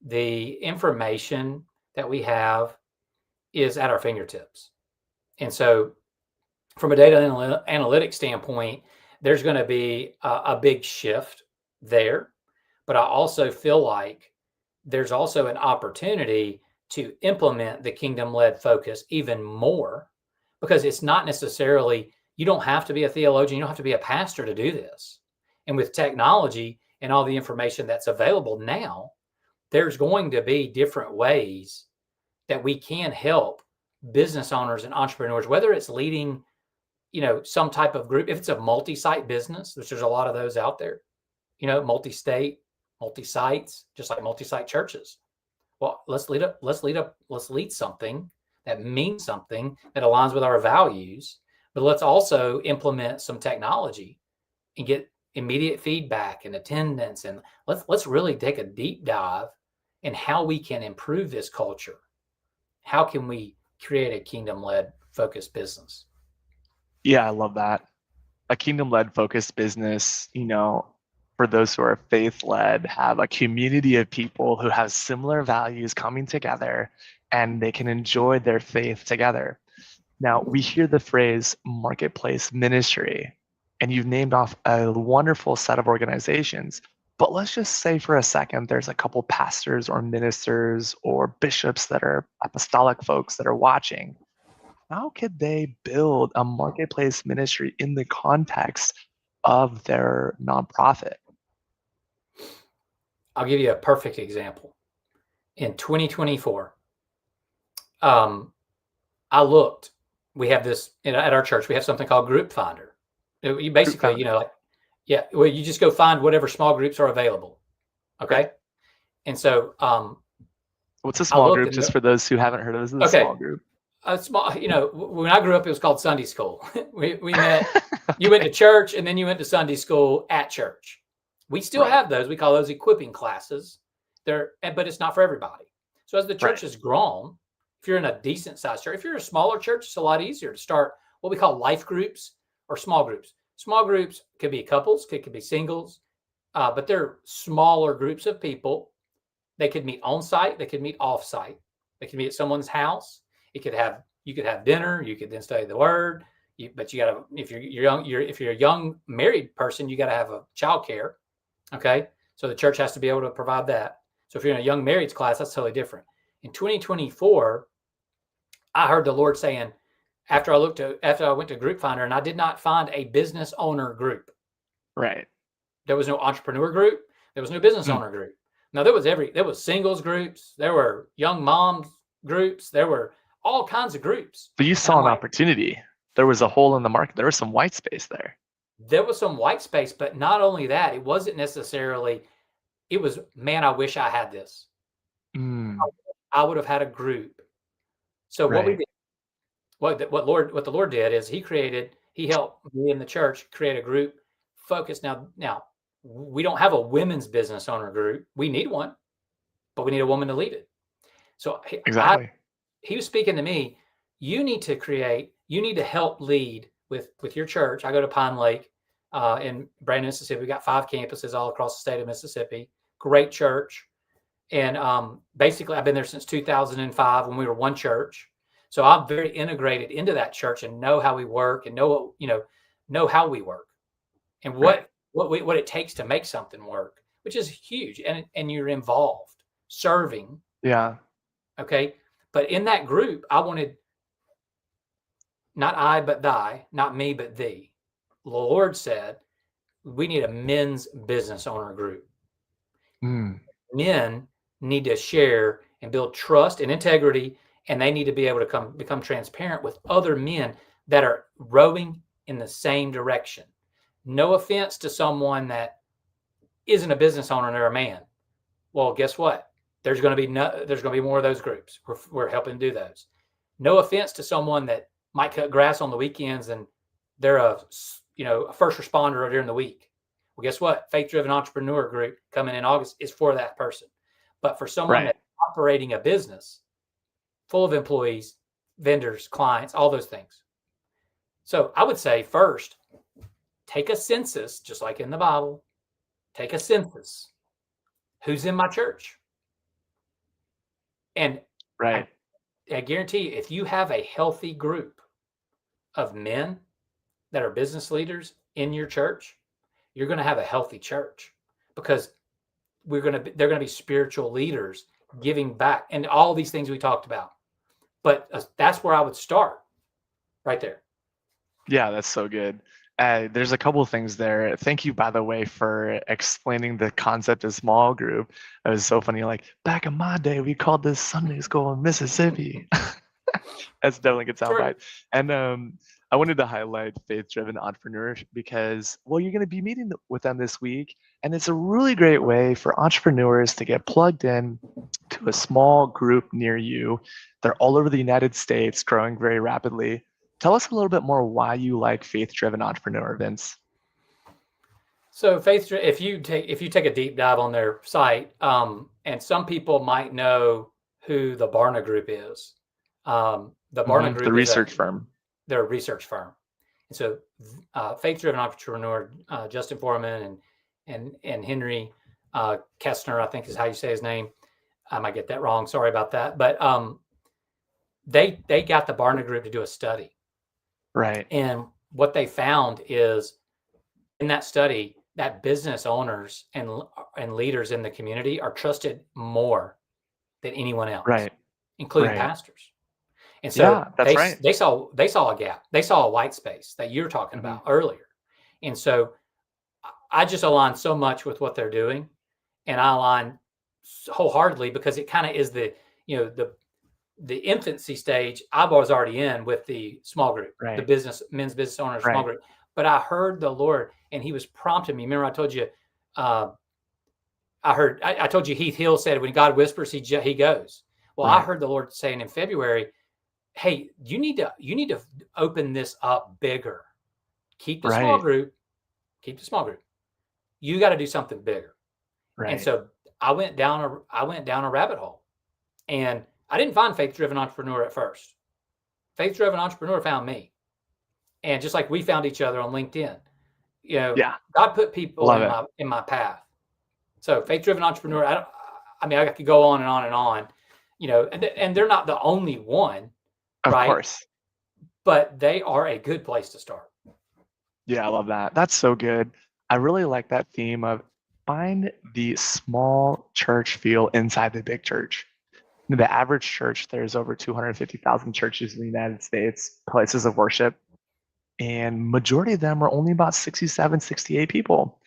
the information that we have is at our fingertips. And so from a data analytics standpoint, there's going to be a big shift there. But I also feel like there's also an opportunity to implement the kingdom-led focus even more, because it's not necessarily, you don't have to be a theologian, you don't have to be a pastor to do this. And with technology and all the information that's available now, there's going to be different ways that we can help business owners and entrepreneurs, whether it's leading, some type of group. If it's a multi-site business, which there's a lot of those out there, multi-state, multi-sites, just like multi-site churches. Well, let's lead something that means something that aligns with our values, but let's also implement some technology and get immediate feedback and attendance. And let's really take a deep dive in how we can improve this culture. How can we create a kingdom-led focused business? Yeah, I love that. A kingdom-led focused business, for those who are faith-led, have a community of people who have similar values coming together, and they can enjoy their faith together. Now, we hear the phrase marketplace ministry, and you've named off a wonderful set of organizations. But let's just say for a second, there's a couple pastors or ministers or bishops that are apostolic folks that are watching. How could they build a marketplace ministry in the context of their nonprofit? I'll give you a perfect example. In 2024, I looked. We have this at our church. We have something called Group Finder. You basically, you just go find whatever small groups are available. Okay. Right. And so, what's a small group? Just for those who haven't heard of this, is a small group. A small, when I grew up, it was called Sunday school. we met. You went to church, and then you went to Sunday school at church. We still have those. We call those equipping classes. But it's not for everybody. So as the church has grown, if you're in a decent sized church, if you're a smaller church, it's a lot easier to start what we call life groups or small groups. Small groups could be couples, could be singles, but they're smaller groups of people. They could meet on site, they could meet off site, they could meet at someone's house. You could have dinner, you could then study the word. But you gotta, if you're a young married person, you gotta have a childcare. Okay, so the church has to be able to provide that. So if you're in a young marrieds class, that's totally different. In 2024, I heard the Lord saying, after I went to Group Finder, and I did not find a business owner group. Right. There was no entrepreneur group. There was no business owner group. Now there was singles groups. There were young moms groups. There were all kinds of groups. But you saw an opportunity. There was a hole in the market. There was some white space there. There was some white space, but not only that, it wasn't necessarily, it was, man, I wish I had this. I would have had a group. So what we did, what the Lord did is he helped me in the church create a group focused. Now we don't have a women's business owner group. We need one, but we need a woman to lead it. So exactly. He was speaking to me, you need to help lead with your church. I go to Pine Lake in Brandon, Mississippi. We got 5 campuses all across the state of Mississippi. Great church. And basically I've been there since 2005 when we were one church. So I'm very integrated into that church and know how we work and know how we work and what it takes to make something work, which is huge. And you're involved serving. Yeah. Okay. But in that group, I wanted not I, but thy, not me, but thee. The Lord said, we need a men's business owner group. Men need to share and build trust and integrity, and they need to be able to become transparent with other men that are rowing in the same direction. No offense to someone that isn't a business owner and they're a man. Well, guess what? There's going to be more of those groups. We're helping do those. No offense to someone that might cut grass on the weekends and they're a first responder during the week. Well, guess what? Faith-driven entrepreneur group coming in August is for that person. But for someone that's operating a business full of employees, vendors, clients, all those things. So I would say first, take a census, just like in the Bible. Take a census. Who's in my church? And I guarantee you, if you have a healthy group of men that are business leaders in your church, you're going to have a healthy church, because they're going to be spiritual leaders giving back and all these things we talked about. But that's where I would start, right there. Yeah, that's so good. There's a couple of things there. Thank you, by the way, for explaining the concept of small group. It was so funny. Like, back in my day, we called this Sunday school in Mississippi. That's definitely a good soundbite. And I wanted to highlight faith-driven entrepreneurs because, well, you're going to be meeting with them this week, and it's a really great way for entrepreneurs to get plugged in to a small group near you. They're all over the United States, growing very rapidly. Tell us a little bit more why you like faith-driven entrepreneur, Vince. So if you take a deep dive on their site, and some people might know who the Barna Group is. The Barna Group, the research firm. They're a research firm. And so faith-driven entrepreneur, Justin Foreman and Henry Kestner, I think is how you say his name. I might get that wrong. Sorry about that. But they got the Barna Group to do a study. Right. And what they found is in that study that business owners and leaders in the community are trusted more than anyone else, including pastors. And so they saw a gap. They saw a white space that you're talking about earlier. And so I just align so much with what they're doing, and I align wholeheartedly because it kind of is the infancy stage I was already in with the small group, the men's business owners small group. But I heard the Lord, and He was prompting me. Remember, I told you, I told you Heath Hill said, when God whispers, He goes. Well, I heard the Lord saying in February, hey, you need to open this up bigger. Keep the small group. Keep the small group. You got to do something bigger. And so I went down a rabbit hole, and I didn't find Faith-Driven Entrepreneur at first. Faith-Driven Entrepreneur found me. And just like we found each other on LinkedIn, God put people in my path. So Faith-Driven Entrepreneur, I could go on and on and on, and they're not the only one, of course, but they are a good place to start. Yeah, I love that. That's so good. I really like that theme of find the small church feel inside the big church. The average church, there's over 250,000 churches in the United States, places of worship, and majority of them are only about 67, 68 people.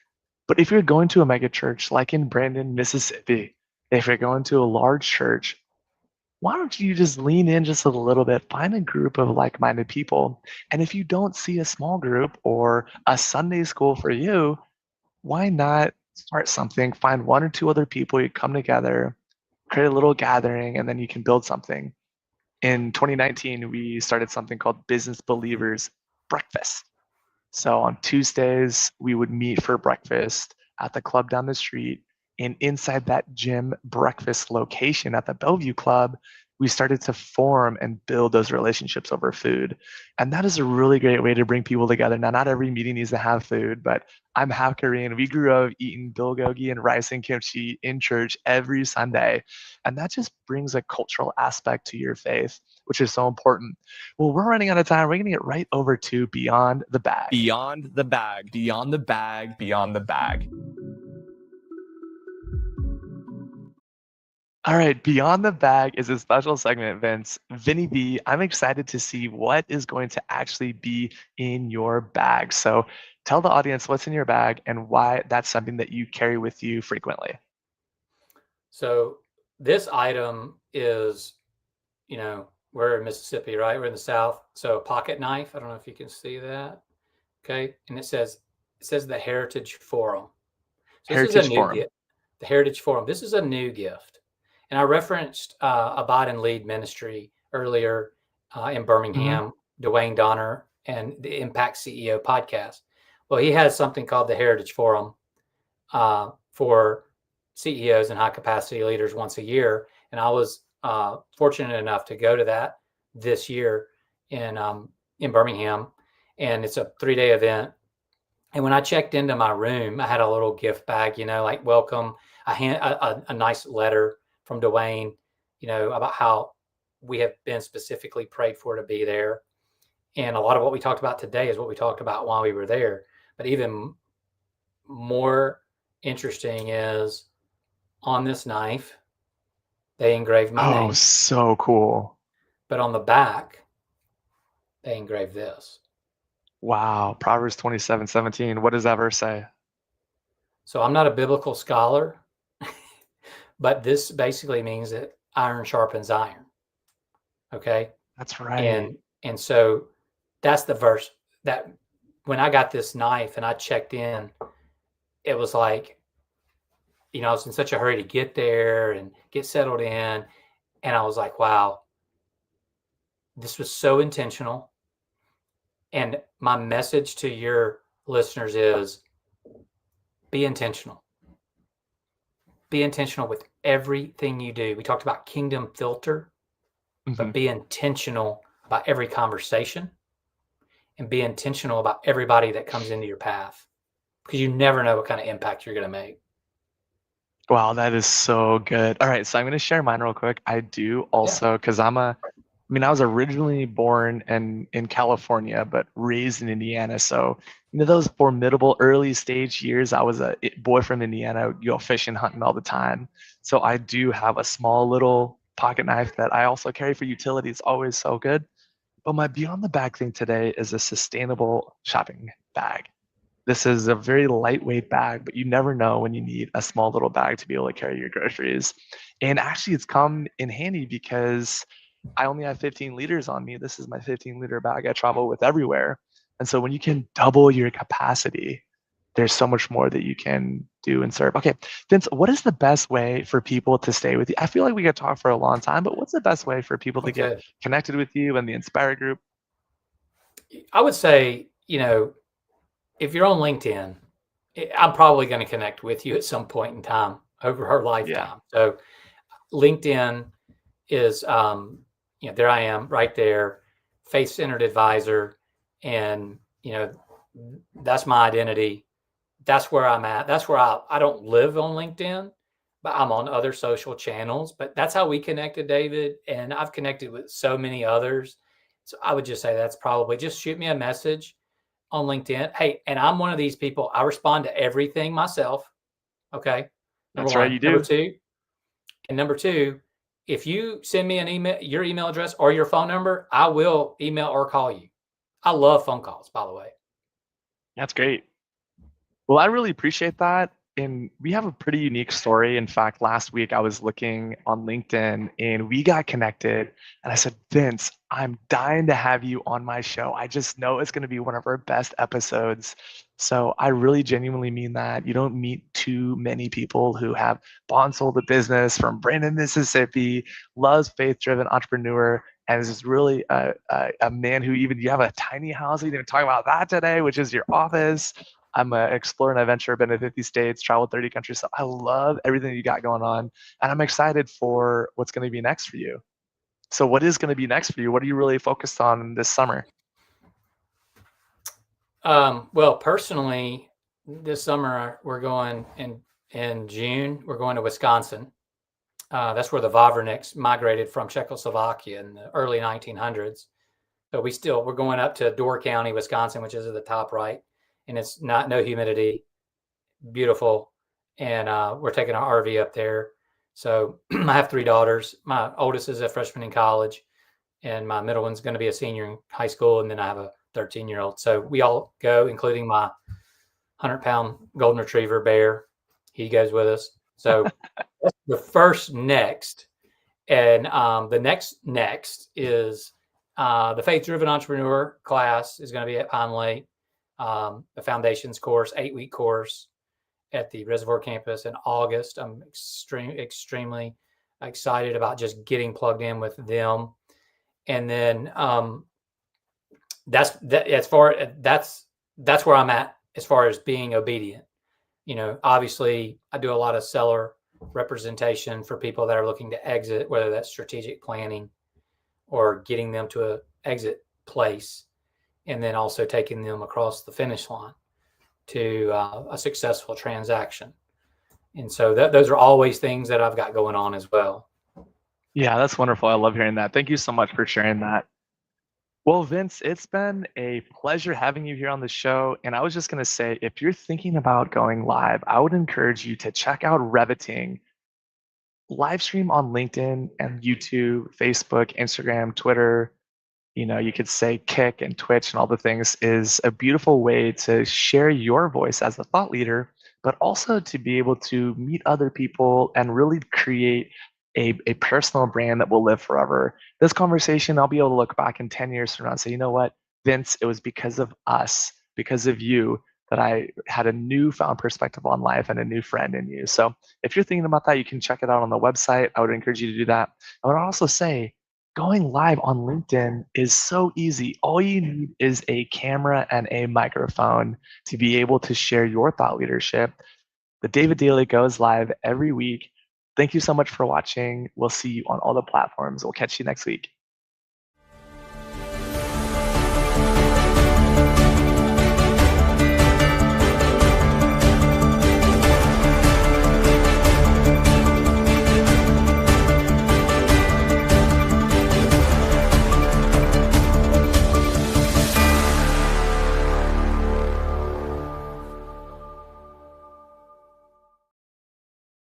But if you're going to a mega church like in Brandon, Mississippi, if you're going to a large church, why don't you just lean in just a little bit, find a group of like-minded people. And if you don't see a small group or a Sunday school for you, why not start something, find one or two other people, you come together, create a little gathering, and then you can build something. In 2019, we started something called Business Believers Breakfast. So on Tuesdays, we would meet for breakfast at the club down the street. And inside that gym breakfast location at the Bellevue Club, we started to form and build those relationships over food. And that is a really great way to bring people together. Now, not every meeting needs to have food, but I'm half Korean. We grew up eating bulgogi and rice and kimchi in church every Sunday. And that just brings a cultural aspect to your faith, which is so important. Well, we're running out of time. We're going to get right over to Beyond the Bag. Beyond the Bag, Beyond the Bag, Beyond the Bag. All right, Beyond the Bag is a special segment, Vince. Vinny B, I'm excited to see what is going to actually be in your bag. So tell the audience what's in your bag and why that's something that you carry with you frequently. So this item is, we're in Mississippi, right? We're in the South. So a pocket knife. I don't know if you can see that. Okay. And it says It says the Heritage Forum. So this is a Heritage new Forum. gift. The Heritage Forum. This is a new gift. And I referenced Abide and Lead Ministry earlier in Birmingham, Dwayne Donner, and the Impact CEO podcast. Well, he has something called the Heritage Forum for CEOs and high capacity leaders once a year. And I was fortunate enough to go to that this year in Birmingham. And it's a 3-day event. And when I checked into my room, I had a little gift bag, like welcome, a nice letter from Dwayne, about how we have been specifically prayed for to be there. And a lot of what we talked about today is what we talked about while we were there. But even more interesting is on this knife, they engraved my Oh, name. so cool. But on the back, they engraved this. Wow. Proverbs 27:17. What does that verse say? So I'm not a biblical scholar, but this basically means that iron sharpens iron. Okay. That's right. And so that's the verse that when I got this knife and I checked in, it was like, I was in such a hurry to get there and get settled in. And I was like, wow, this was so intentional. And my message to your listeners is be intentional. Be intentional with everything you do. We talked about kingdom filter, but be intentional about every conversation and be intentional about everybody that comes into your path, because you never know what kind of impact you're going to make. Wow, that is so good. All right, so I'm going to share mine real quick. I do also, because I was originally born in California, but raised in Indiana. So, those formidable early stage years, I was a boy from Indiana, go fishing, hunting all the time. So I do have a small little pocket knife that I also carry for utility. It's always so good. But my Beyond the Bag thing today is a sustainable shopping bag. This is a very lightweight bag, but you never know when you need a small little bag to be able to carry your groceries. And actually, it's come in handy because I only have 15 liters on me. This is my 15-liter bag I travel with everywhere. And so when you can double your capacity, there's so much more that you can do and serve. Okay, Vince, what is the best way for people to stay with you? I feel like we could talk for a long time, but what's the best way for people to get connected with you and the Inspire group? I would say, if you're on LinkedIn, I'm probably going to connect with you at some point in time over her lifetime. Yeah. So LinkedIn is, there I am right there, faith-centered advisor. And, that's my identity. That's where I'm at. That's where I don't live on LinkedIn, but I'm on other social channels. But that's how we connected, David. And I've connected with so many others. So I would just say that's probably just shoot me a message on LinkedIn. Hey, and I'm one of these people, I respond to everything myself. Okay. That's right, you do. Number two, if you send me an email, your email address or your phone number, I will email or call you. I love phone calls, by the way. That's great. Well, I really appreciate that. And we have a pretty unique story. In fact, last week I was looking on LinkedIn and we got connected. And I said, Vince, I'm dying to have you on my show. I just know it's going to be one of our best episodes. So I really genuinely mean that. You don't meet too many people who have bought and sold a business from Brandon, Mississippi, loves faith-driven entrepreneur, and is really a man who you have a tiny house. We didn't talk about that today, which is your office. I'm an explorer and adventurer, been to 50 states, traveled 30 countries. So I love everything you got going on. And I'm excited for what's going to be next for you. So what is going to be next for you? What are you really focused on this summer? Well, personally, this summer we're going in June, we're going to Wisconsin. That's where the Vavruneks migrated from Czechoslovakia in the early 1900s. So we're going up to Door County, Wisconsin, which is at the top right. And it's no humidity, beautiful. And we're taking our RV up there. So I have 3 daughters. My oldest is a freshman in college, and my middle one's going to be a senior in high school. And then I have a 13-year-old. So we all go, including my 100-pound golden retriever bear. He goes with us. So that's the first next. And the next is the Faith Driven Entrepreneur class is going to be at Pine Lake. a foundations course, 8-week course at the Reservoir campus in August. I'm extremely excited about just getting plugged in with them. And then that's where I'm at as far as being obedient. Obviously I do a lot of seller representation for people that are looking to exit, whether that's strategic planning or getting them to a exit place, and then also taking them across the finish line to a successful transaction. And so those are always things that I've got going on as well. Yeah, that's wonderful. I love hearing that. Thank you so much for sharing that. Well, Vince, it's been a pleasure having you here on the show. And I was just going to say, if you're thinking about going live, I would encourage you to check out Reviting. Live stream on LinkedIn and YouTube, Facebook, Instagram, Twitter, you could say Kick and Twitch and all the things, is a beautiful way to share your voice as a thought leader, but also to be able to meet other people and really create a personal brand that will live forever. This conversation, I'll be able to look back in 10 years from now and say, you know what, Vince, it was because of us, because of you, that I had a newfound perspective on life and a new friend in you. So if you're thinking about that, you can check it out on the website. I would encourage you to do that. I would also say, going live on LinkedIn is so easy. All you need is a camera and a microphone to be able to share your thought leadership. The David Daily goes live every week. Thank you so much for watching. We'll see you on all the platforms. We'll catch you next week.